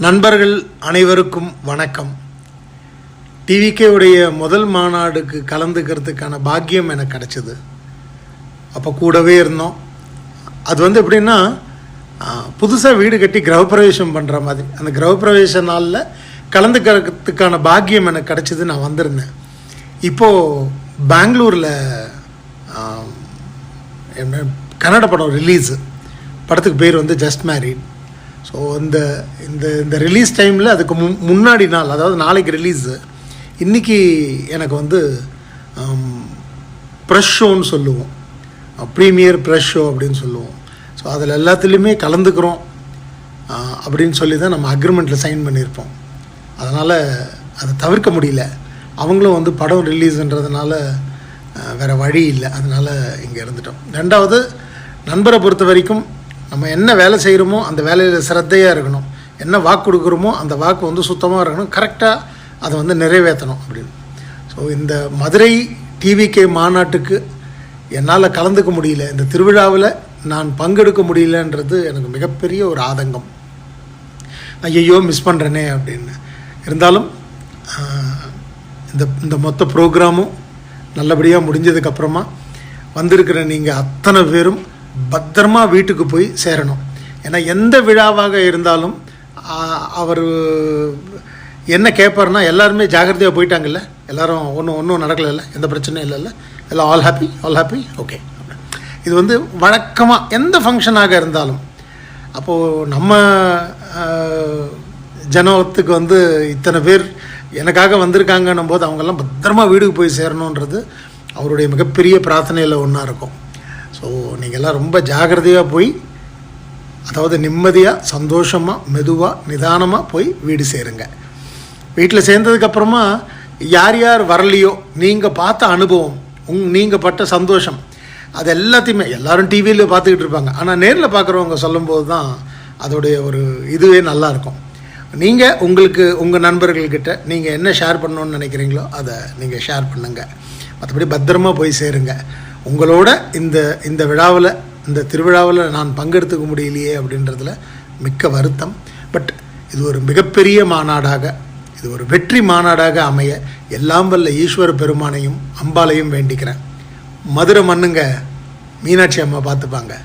நண்பர்கள் அனைவருக்கும் வணக்கம். டிவிகே உடைய முதல் மாநாடுக்கு கலந்துக்கிறதுக்கான பாக்கியம் எனக்கு கிடச்சிது. அப்போ கூடவே இருந்தோம். அது எப்படின்னா, புதுசாக வீடு கட்டி கிரகப்பிரவேசம் பண்ணுற மாதிரி அந்த கிரகப்பிரவேச நாளில் கலந்துக்கிறதுக்கான பாக்கியம் எனக்கு கிடச்சிது. நான் வந்திருந்தேன். இப்போது பெங்களூரில் கன்னட படம் ரிலீஸு. படத்துக்கு பேர் ஜஸ்ட் மேரிட். ஸோ இந்த இந்த ரிலீஸ் டைமில் அதுக்கு முன்னாடி நாள், அதாவது நாளைக்கு ரிலீஸு, இன்றைக்கி எனக்கு ப்ரெஷ் ஷோன்னு சொல்லுவோம், ப்ரீமியர் ப்ரெஷ் ஷோ அப்படின்னு சொல்லுவோம். ஸோ அதில் எல்லாத்துலேயுமே கலந்துக்கிறோம் அப்படின்னு சொல்லி தான் நம்ம அக்ரிமெண்ட்டில் சைன் பண்ணியிருப்போம். அதனால் அதை தவிர்க்க முடியல. அவங்களும் படம் ரிலீஸுன்றதுனால வேறு வழி இல்லை. அதனால் இங்கே இருந்துட்டோம். ரெண்டாவது, நண்பரை பொறுத்த வரைக்கும் நம்ம என்ன வேலை செய்கிறோமோ அந்த வேலையில் சிரத்தையாக இருக்கணும். என்ன வாக்கு கொடுக்குறோமோ அந்த வாக்கு சுத்தமாக இருக்கணும், கரெக்டாக அதை நிறைவேற்றணும் அப்படின்னு. ஸோ இந்த மதுரை டிவிகே மாநாட்டுக்கு என்னால் கலந்துக்க முடியல, இந்த திருவிழாவில் நான் பங்கெடுக்க முடியலன்றது எனக்கு மிகப்பெரிய ஒரு ஆதங்கம். ஐயோ மிஸ் பண்ணுறேனே அப்படின்னு. இருந்தாலும் இந்த மொத்த ப்ரோக்ராமும் நல்லபடியாக முடிஞ்சதுக்கப்புறமா வந்திருக்கிற நீங்கள் அத்தனை பேரும் பத்திரமா வீட்டுக்கு போய் சேரணும். ஏன்னா எந்த விழாவாக இருந்தாலும் அவர் என்ன கேட்பாருன்னா, எல்லாருமே ஜாகிரதையாக போயிட்டாங்கல்ல, எல்லோரும் ஒன்றும் நடக்கலைல்ல, எந்த பிரச்சனையும் இல்லைல்ல, எல்லாம் ஆல் ஹாப்பி ஓகே. இது வழக்கமாக எந்த ஃபங்க்ஷனாக இருந்தாலும், அப்போது நம்ம ஜனத்துக்கு இத்தனை பேர் எனக்காக வந்திருக்காங்கன்னும் போது அவங்கெல்லாம் பத்திரமா வீட்டுக்கு போய் சேரணுன்றது அவருடைய மிகப்பெரிய பிரார்த்தனையில் ஒன்றா இருக்கும். ஸோ நீங்கள்லாம் ரொம்ப ஜாகிரதையாக போய், அதாவது நிம்மதியாக, சந்தோஷமாக, மெதுவாக, நிதானமாக போய் வீடு சேருங்க. வீட்டில் சேர்ந்ததுக்கப்புறமா யார் யார் வரலையோ, நீங்கள் பார்த்த அனுபவம், நீங்கள் பட்ட சந்தோஷம், அது எல்லாத்தையுமே எல்லோரும் டிவியில் பார்த்துக்கிட்டு இருப்பாங்க. ஆனால் நேரில் பார்க்குறவங்க சொல்லும்போது தான் அதோடைய ஒரு இதுவே நல்லாயிருக்கும். நீங்கள் உங்கள் நண்பர்கள்கிட்ட நீங்கள் என்ன ஷேர் பண்ணணுன்னு நினைக்கிறீங்களோ அதை நீங்கள் ஷேர் பண்ணுங்கள். மற்றபடி பத்திரமா போய் சேருங்க. உங்களோட இந்த விழாவில், இந்த திருவிழாவில் நான் பங்கெடுத்துக்க முடியலையே அப்படின்றதுல மிக்க வருத்தம். பட் இது ஒரு மிகப்பெரிய மாநாடாக, இது ஒரு வெற்றி மாநாடாக அமைய எல்லாம் வல்ல ஈஸ்வர பெருமானையும் அம்பாலையும் வேண்டிக்கிறேன். மதுரை மண்ணுங்க, மீனாட்சி அம்மா பார்த்துப்பாங்க.